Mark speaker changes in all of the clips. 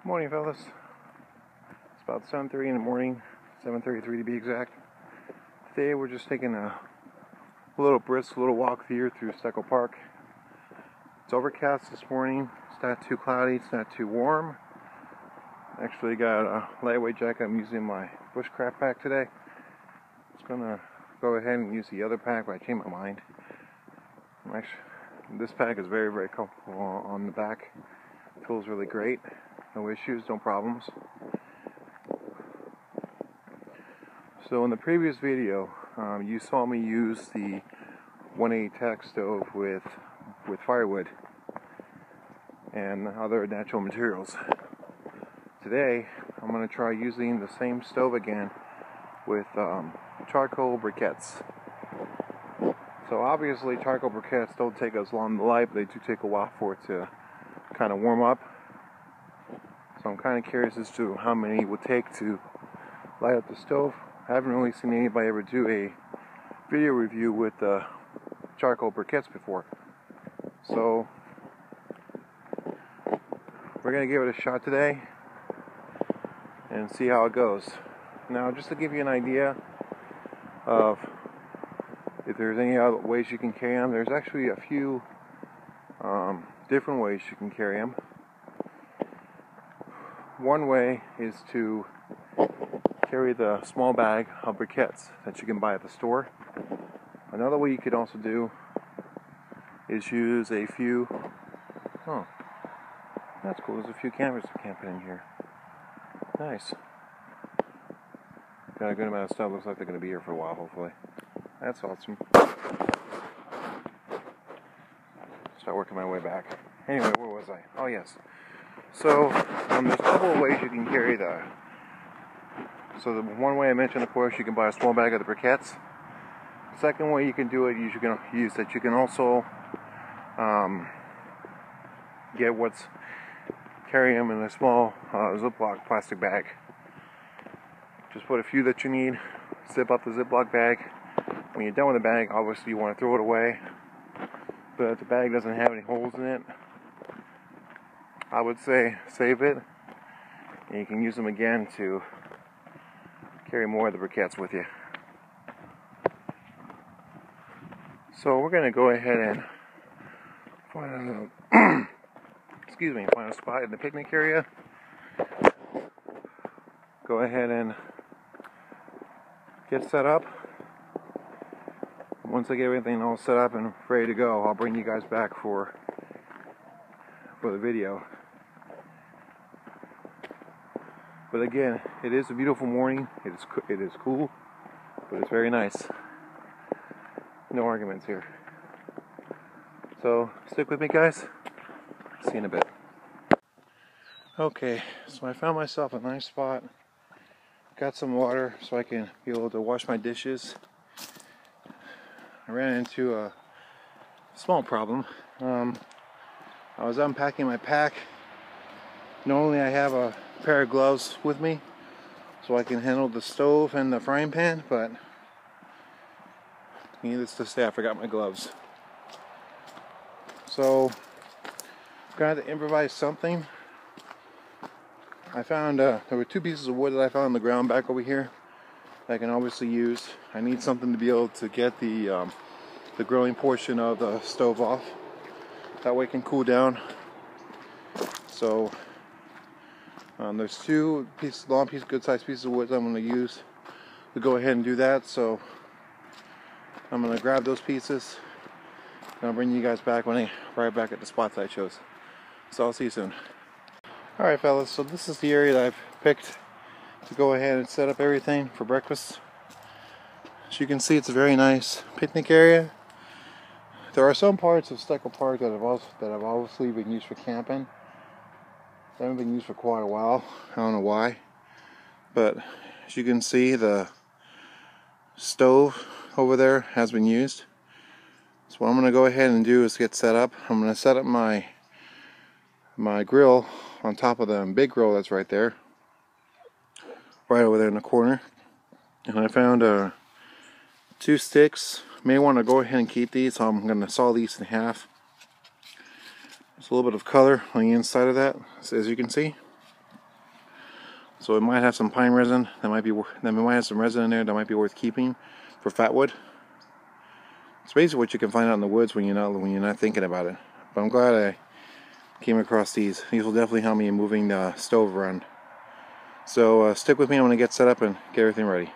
Speaker 1: Morning, fellas. It's about 7:30 in the morning, 7:33 to be exact. Today we're just taking a little brisk little walk here through Steckle Park. It's overcast this morning. It's not too cloudy. It's not too warm. Actually got a lightweight jacket. I'm using my bushcraft pack today. I was gonna go ahead and use the other pack, but I changed my mind. This pack is very, very comfortable on the back. It feels really great. No issues, no problems. So in the previous video, you saw me use the 180 Tack stove with firewood and other natural materials. Today, I'm going to try using the same stove again with charcoal briquettes. So obviously charcoal briquettes don't take as long to light, but they do take a while for it to kind of warm up. So I'm kind of curious as to how many it would take to light up the stove. I haven't really seen anybody ever do a video review with charcoal briquettes before. So we're going to give it a shot today and see how it goes. Now, just to give you an idea of if there's any other ways you can carry them, there's actually a few different ways you can carry them. One way is to carry the small bag of briquettes that you can buy at the store. Another way you could also do is use a few, oh, that's cool, there's a few cameras camping in here. Nice. Got a good amount of stuff, looks like they're going to be here for a while, hopefully. That's awesome. Start working my way back. Anyway, where was I? Oh yes. So, there's a couple of ways you can carry the. So the one way I mentioned, of course, you can buy a small bag of the briquettes. The second way you can do it, you can also carry them in a small Ziploc plastic bag. Just put a few that you need, zip up the Ziploc bag. When you're done with the bag, obviously you want to throw it away. But if the bag doesn't have any holes in it, I would say save it, and you can use them again to carry more of the briquettes with you. So we're going to go ahead and find a spot in the picnic area. Go ahead and get set up. Once I get everything all set up and ready to go, I'll bring you guys back for the video. But again, it is a beautiful morning. It is cool, but it's very nice. No arguments here. So stick with me, guys. See you in a bit. Okay, so I found myself a nice spot. Got some water so I can be able to wash my dishes. I ran into a small problem. I was unpacking my pack. Normally I have a pair of gloves with me so I can handle the stove and the frying pan, but needless to say, I forgot my gloves. So I'm going to have to improvise something. I found there were two pieces of wood that I found on the ground back over here that I can obviously use. I need something to be able to get the grilling portion of the stove off. That way it can cool down. So there's two good sized pieces of wood I'm going to use to go ahead and do that. So I'm going to grab those pieces and I'll bring you guys back right back at the spots I chose. So I'll see you soon. Alright fellas, so this is the area that I've picked to go ahead and set up everything for breakfast. As you can see, it's a very nice picnic area. There are some parts of Steckle Park that have obviously been used for camping. They haven't been used for quite a while. I don't know why. But as you can see, the stove over there has been used. So what I'm going to go ahead and do is get set up. I'm going to set up my grill on top of the big grill that's right there. Right over there in the corner. And I found 2 sticks. May want to go ahead and keep these, so I'm going to saw these in half. There's a little bit of color on the inside of that, as you can see. So it might have some pine resin that might have some resin in there that might be worth keeping for fat wood. It's basically what you can find out in the woods when you're not thinking about it. But I'm glad I came across these. These will definitely help me in moving the stove around. So stick with me. I'm going to get set up and get everything ready.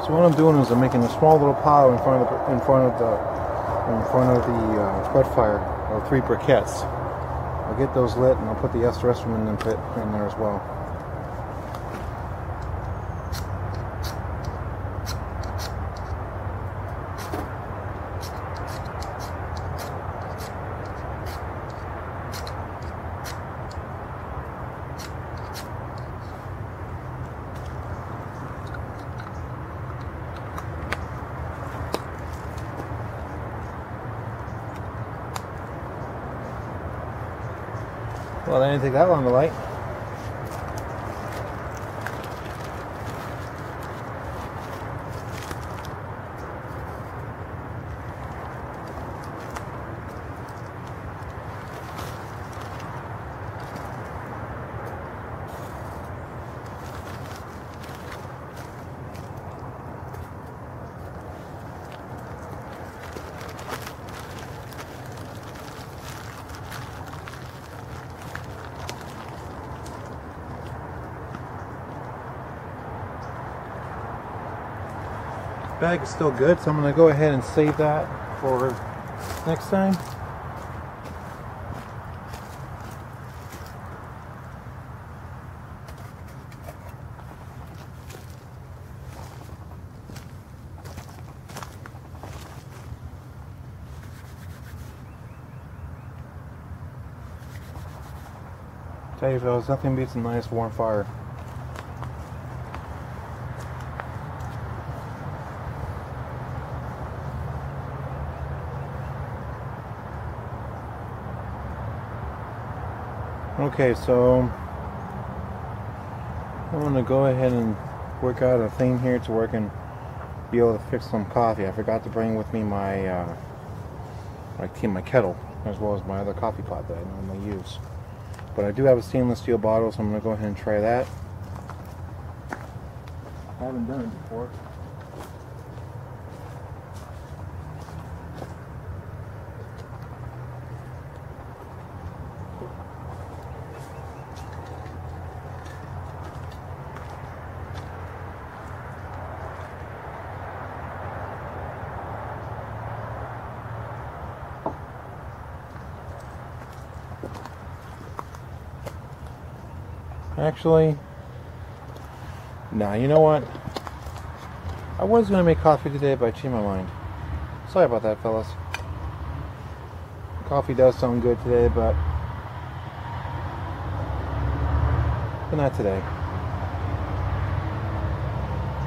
Speaker 1: So what I'm doing is I'm making a small little pile in front of the butt fire of 3 briquettes. I'll get those lit and I'll put the ester in pit in there as well. Well, that didn't take that long to light. Bag is still good, so I'm going to go ahead and save that for next time. Tell you fellas, nothing beats a nice warm fire. Okay, so I'm going to go ahead and work out a thing here to where I can be able to fix some coffee. I forgot to bring with me my my kettle. as well as my other coffee pot that I normally use. But I do have a stainless steel bottle, so I'm going to go ahead and try that. I haven't done it before. Actually, nah, you know what? I was going to make coffee today, but I changed my mind. Sorry about that, fellas. Coffee does sound good today, but not today.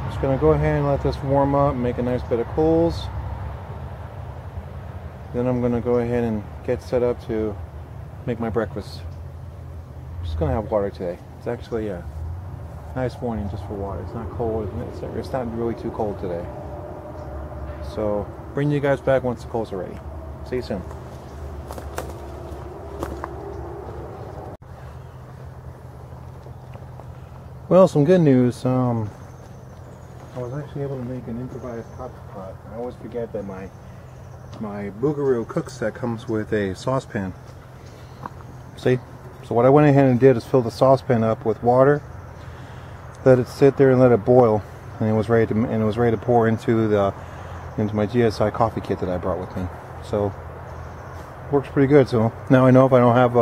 Speaker 1: Just going to go ahead and let this warm up, make a nice bit of cools. Then I'm going to go ahead and get set up to make my breakfast. Just going to have water today. It's actually a nice morning just for water. It's not cold. It's not really too cold today. So, bring you guys back once the coals are ready. See you soon. Well, some good news. I was actually able to make an improvised coffee pot. I always forget that my Boogaroo cook set comes with a saucepan. See? So what I went ahead and did is fill the saucepan up with water, let it sit there and let it boil, and it was ready to pour into my GSI coffee kit that I brought with me. So works pretty good. So now I know if I don't have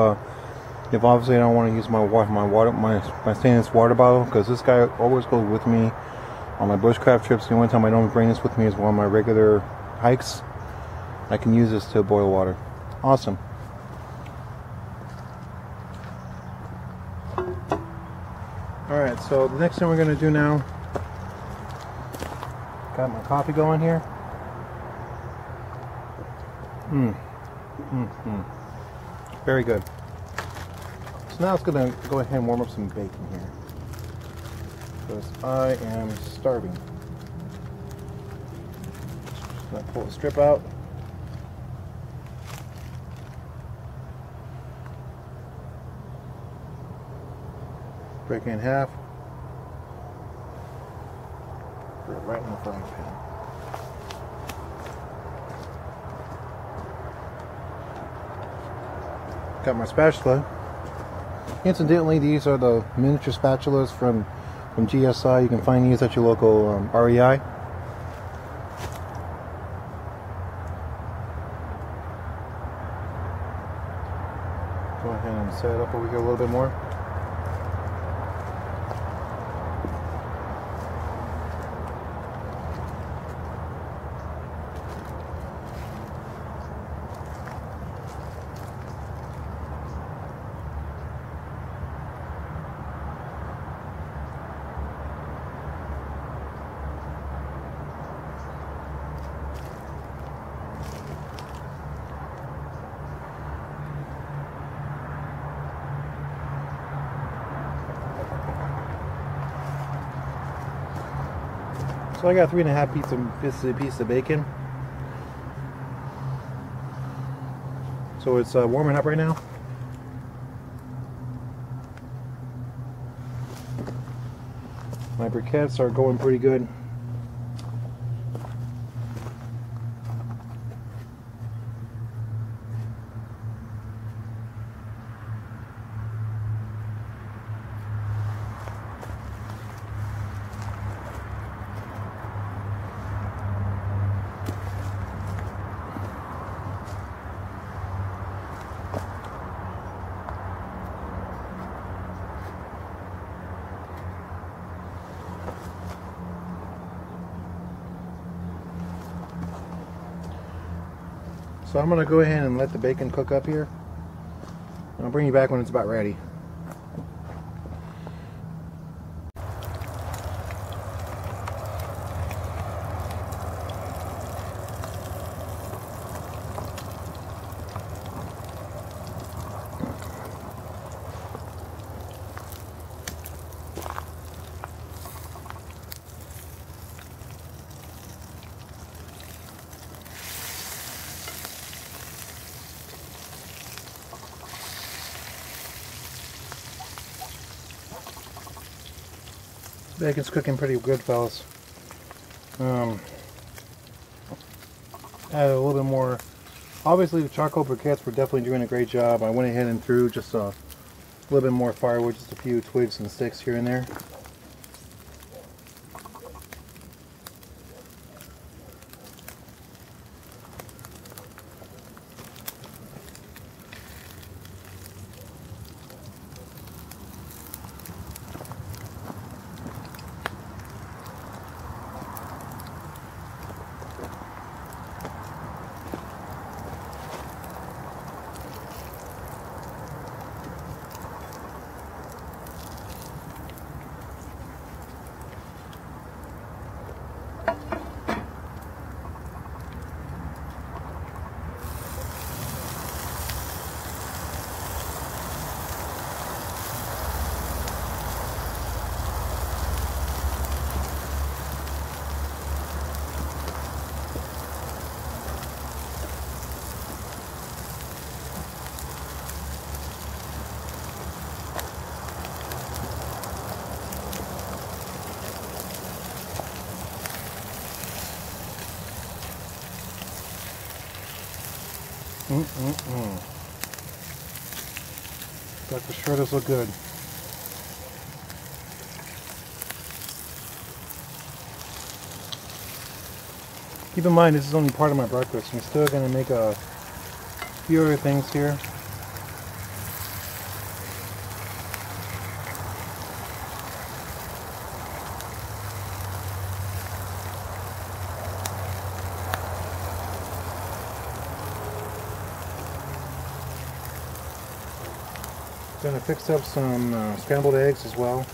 Speaker 1: if obviously I don't want to use my stainless water bottle, because this guy always goes with me on my bushcraft trips. The only time I don't bring this with me is on my regular hikes. I can use this to boil water. Awesome. Alright, so the next thing we're going to do now, got my coffee going here. Very good. So now it's going to go ahead and warm up some bacon here, because I am starving. Just going to pull the strip out. Break it in half. Put it right in the frying pan. Got my spatula. Incidentally, these are the miniature spatulas from GSI. You can find these at your local REI. Go ahead and set it up over here a little bit more. So I got 3.5 pieces of bacon. So it's warming up right now. My briquettes are going pretty good. So I'm going to go ahead and let the bacon cook up here. I'll bring you back when it's about ready. Bacon's cooking pretty good, fellas. Add a little bit more. Obviously, the charcoal briquettes were definitely doing a great job. I went ahead and threw just a little bit more firewood, just a few twigs and sticks here and there. Got the shredders look good. Keep in mind, this is only part of my breakfast. I'm still going to make a few other things here. Gonna fix up some scrambled eggs as well.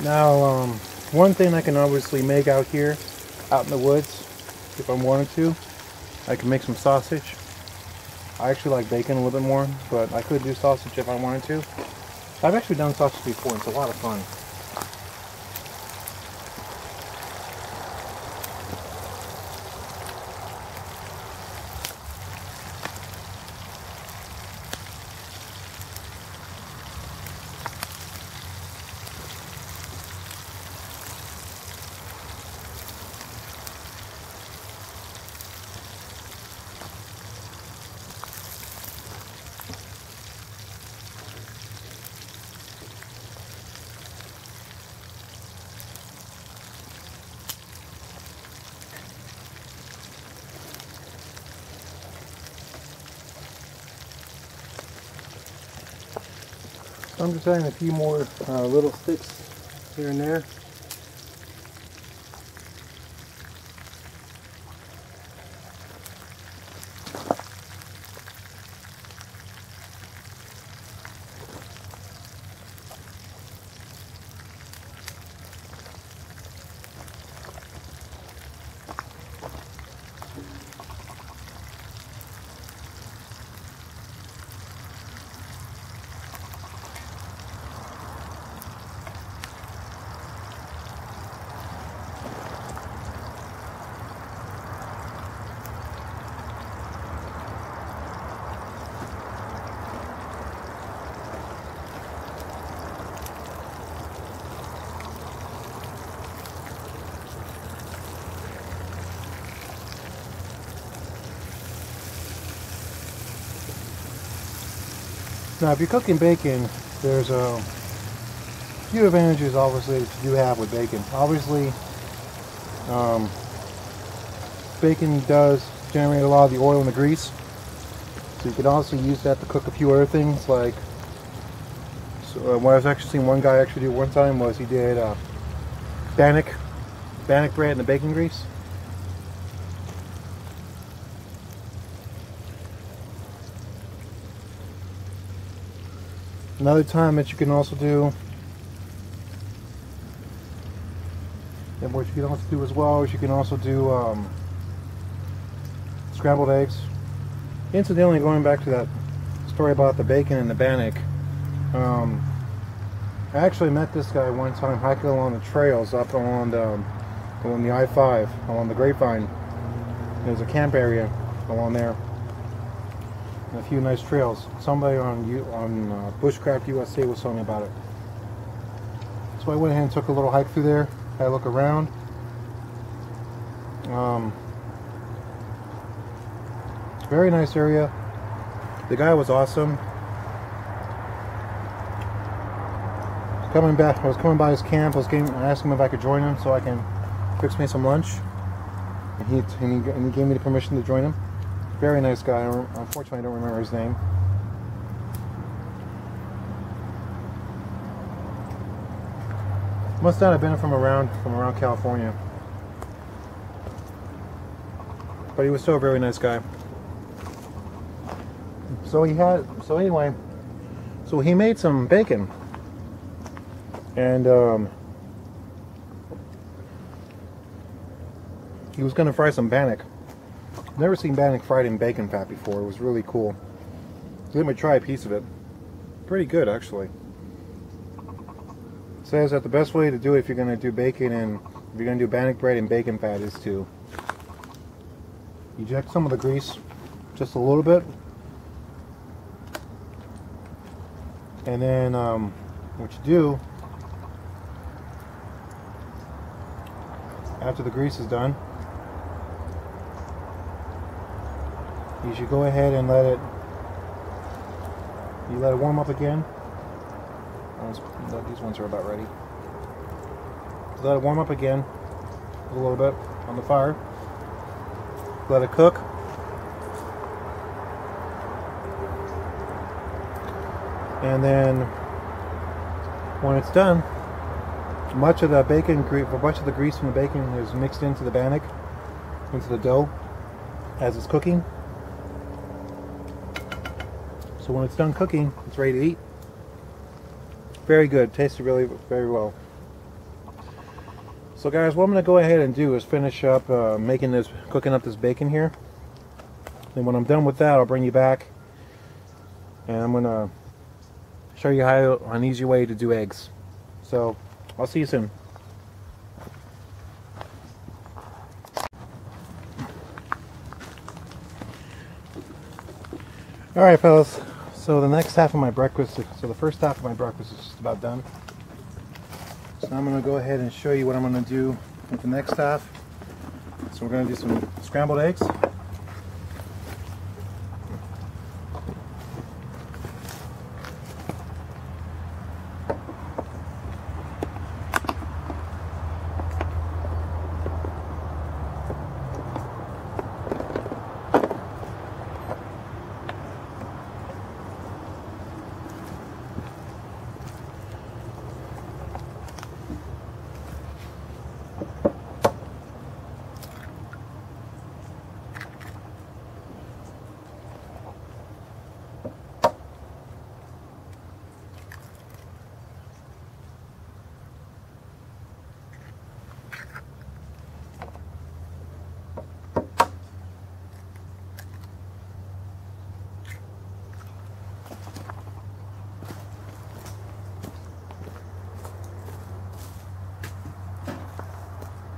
Speaker 1: Now, one thing I can obviously make out here, out in the woods, if I wanted to, I can make some sausage. I actually like bacon a little bit more, but I could do sausage if I wanted to. I've actually done sausage before, and it's a lot of fun. I'm just adding a few more little sticks here and there. Now, if you're cooking bacon, there's a few advantages, obviously, that you do have with bacon. Obviously, bacon does generate a lot of the oil and the grease, so you can also use that to cook a few other things. Like, what I was actually seeing one guy actually do one time was he did bannock bread in the bacon grease. Another time that you can also do, and what you can also do as well is you can also do scrambled eggs. Incidentally, going back to that story about the bacon and the bannock, I actually met this guy one time hiking along the trails up along the I-5, along the Grapevine. There's a camp area along there, and a few nice trails. Somebody on Bushcraft USA was telling me about it. So I went ahead and took a little hike through there, had a look around. Very nice area. The guy was awesome. I was coming by his camp. I asked him if I could join him so I can fix me some lunch. And he gave me the permission to join him. Very nice guy. Unfortunately, I don't remember his name. Must not have been from around California. But he was still a very nice guy. So he made some bacon. And he was going to fry some bannock. Never seen bannock fried in bacon fat before. It was really cool. Let me try a piece of it. Pretty good, actually. It says that the best way to do it if you're going to do bacon and if you're going to do bannock bread in bacon fat is to eject some of the grease, just a little bit, and then what you do after the grease is done, you should go ahead and let it warm up again. These ones are about ready. Let it warm up again a little bit on the fire. Let it cook. And then when it's done, much of the grease from the bacon is mixed into the bannock, into the dough as it's cooking. So when it's done cooking, it's ready to eat. Very good. Tasted really very well. So guys, what I'm going to go ahead and do is finish up cooking up this bacon here. And when I'm done with that, I'll bring you back and I'm going to show you an easy way to do eggs. So I'll see you soon. Alright fellas, so the first half of my breakfast is just about done. So now I'm going to go ahead and show you what I'm going to do with the next half. So we're going to do some scrambled eggs.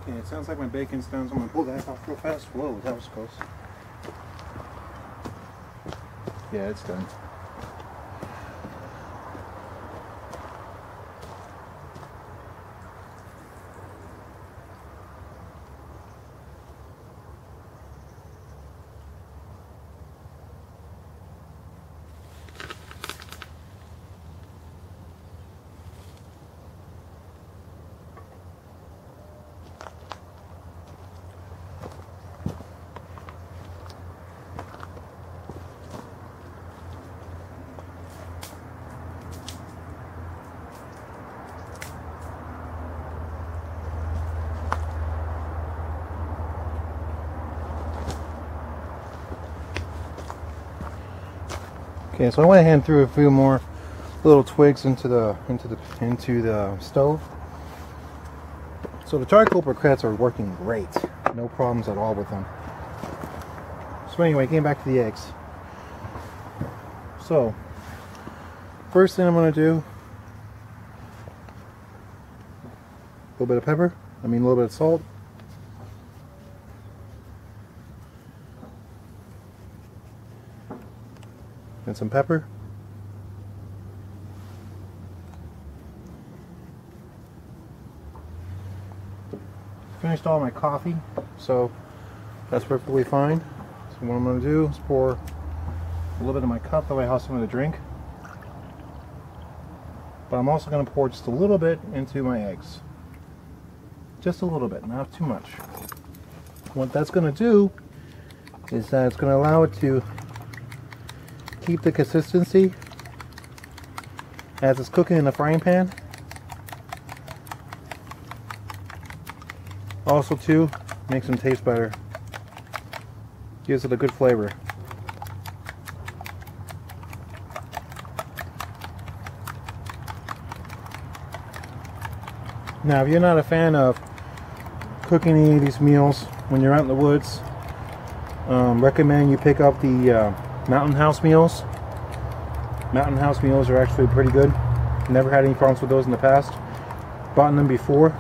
Speaker 1: Okay, it sounds like my bacon's done, so I'm going to pull that off real fast. Whoa, that was close. Yeah, it's done. Okay, so I went ahead and threw a few more little twigs into the stove. So the charcoal briquettes are working great. No problems at all with them. So anyway, getting back to the eggs. So first thing I'm going to do, a little bit of pepper, a little bit of salt. And some pepper. Finished all my coffee, so that's perfectly fine. So what I'm going to do is pour a little bit in my cup, that way I have something to drink. But I'm also going to pour just a little bit into my eggs. Just a little bit, not too much. What that's going to do is that it's going to allow it to keep the consistency as it's cooking in the frying pan. Also too, makes them taste better. Gives it a good flavor. Now if you're not a fan of cooking any of these meals when you're out in the woods, recommend you pick up the Mountain House meals. Mountain House meals are actually pretty good. Never had any problems with those in the past. Bought them before.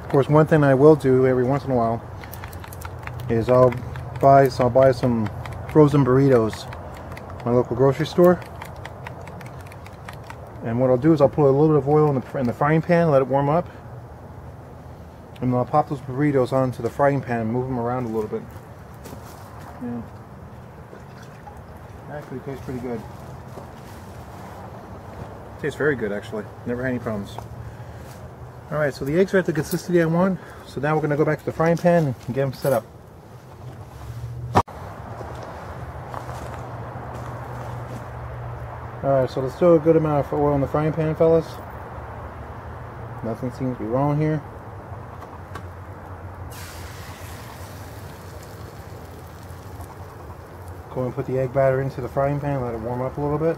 Speaker 1: Of course, one thing I will do every once in a while is I'll buy some frozen burritos at my local grocery store. And what I'll do is I'll put a little bit of oil in the frying pan, let it warm up, and then I'll pop those burritos onto the frying pan and move them around a little bit. Yeah. Actually tastes pretty good. Tastes very good actually. Never had any problems. Alright, so the eggs are at the consistency I want. So now we're going to go back to the frying pan and get them set up. Alright, so there's still a good amount of oil in the frying pan, fellas. Nothing seems to be wrong here. Go and put the egg batter into the frying pan, let it warm up a little bit.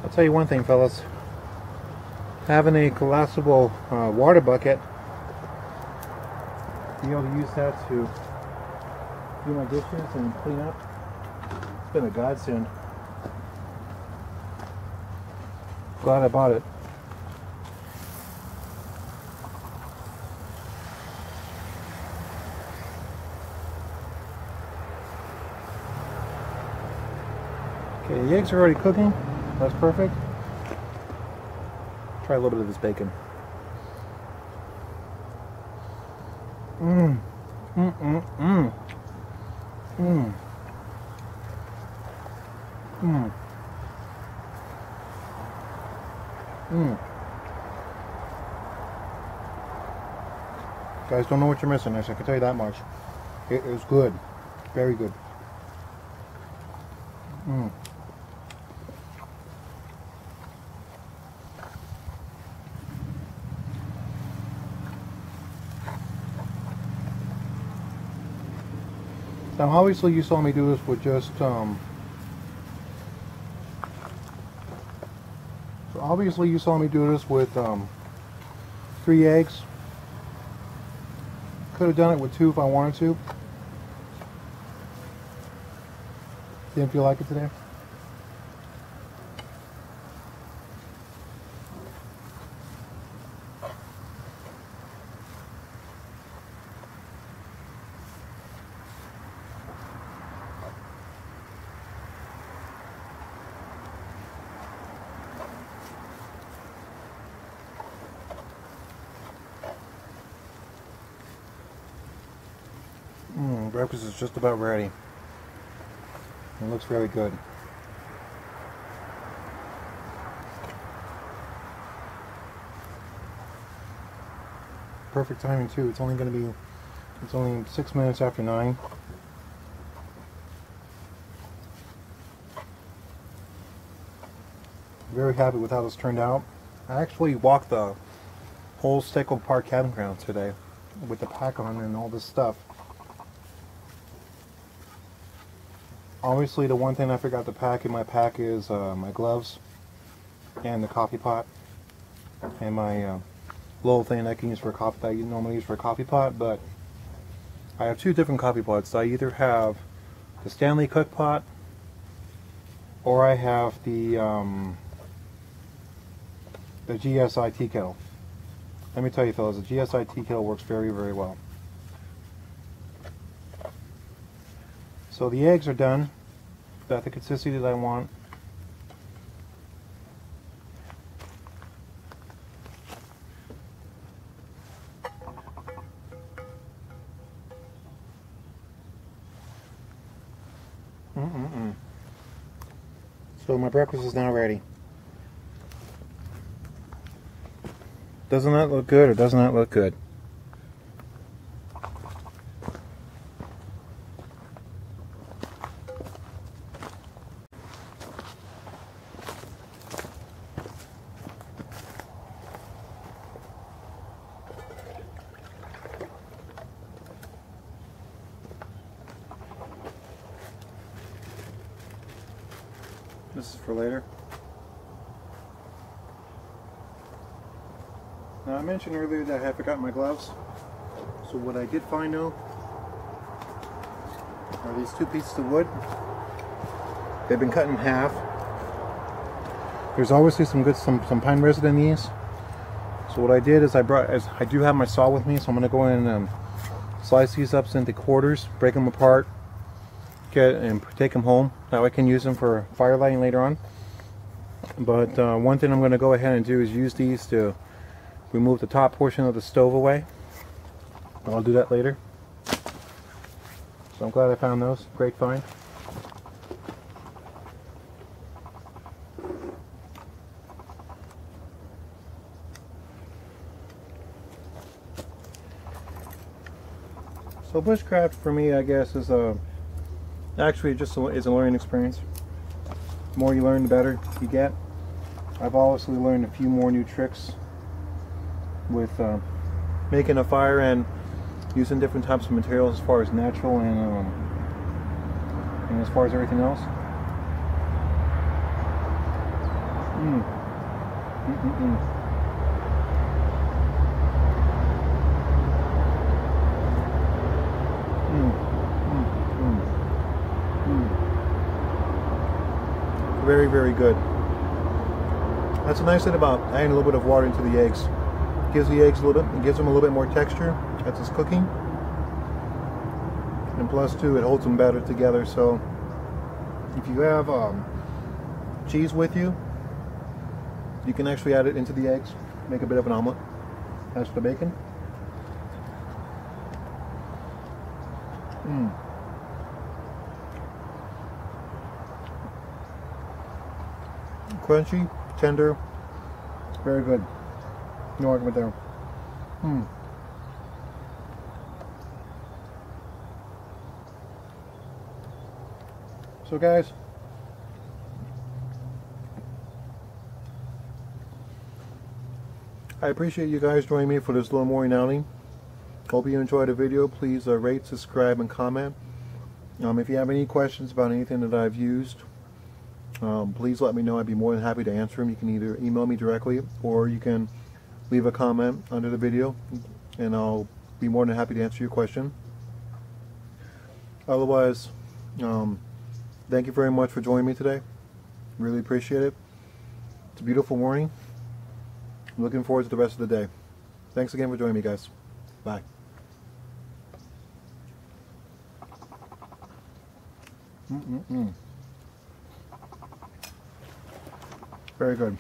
Speaker 1: I'll tell you one thing, fellas. Having a collapsible water bucket, be able to use that to do my dishes and clean up, it's been a godsend. Glad I bought it. Okay, the eggs are already cooking. That's perfect. Try a little bit of this bacon. Guys, don't know what you're missing. I can tell you that much. It is good. Very good. Now obviously you saw me do this with just so obviously you saw me do this with 3 eggs. Could have done it with 2 if I wanted to. Didn't feel like it today. Breakfast is just about ready. It looks very good.
Speaker 2: perfect timing too. It's only 6 minutes after 9. Very happy with how this turned out. I actually walked the whole Stackle Park campground today with the pack on and all this stuff. Obviously, the one thing I forgot to pack in my pack is my gloves and the coffee pot and my little thing I can use for a coffee that I normally use for a coffee pot. But I have 2 different coffee pots. I either have the Stanley Cook pot or I have the GSI tea kettle. Let me tell you, fellas, the GSI tea kettle works very, very well. So the eggs are done. Got the consistency that I want. So my breakfast is now ready. Doesn't that look good or doesn't that look good? This is for later. Now I mentioned earlier that I had forgotten my gloves. So what I did find though are these 2 pieces of wood. They've been cut in half. There's obviously some pine resin in these. So what I did is I do have my saw with me, so I'm going to go in and slice these up into quarters, break them apart, and take them home. Now I can use them for fire lighting later on. But one thing I'm going to go ahead and do is use these to remove the top portion of the stove away. I'll do that later. So I'm glad I found those. Great find. So bushcraft for me, I guess, is actually just is a learning experience. The more you learn, the better you get. I've obviously learned a few more new tricks with making a fire and using different types of materials as far as natural and as far as everything else. Very, very good. That's a nice thing about adding a little bit of water into the eggs. It gives the eggs a little bit, it gives them a little bit more texture as it's cooking. And plus too, it holds them better together. So if you have cheese with you, you can actually add it into the eggs, make a bit of an omelet. As for the bacon, crunchy, tender, very good. No argument there. So guys, I appreciate you guys joining me for this little morning outing. Hope you enjoyed the video. Please rate, subscribe, and comment. If you have any questions about anything that I've used, please let me know. I'd be more than happy to answer them. You can either email me directly or you can leave a comment under the video and I'll be more than happy to answer your question. Otherwise, thank you very much for joining me today. Really appreciate it. It's a beautiful morning. I'm looking forward to the rest of the day. Thanks again for joining me, guys. Bye. Very good.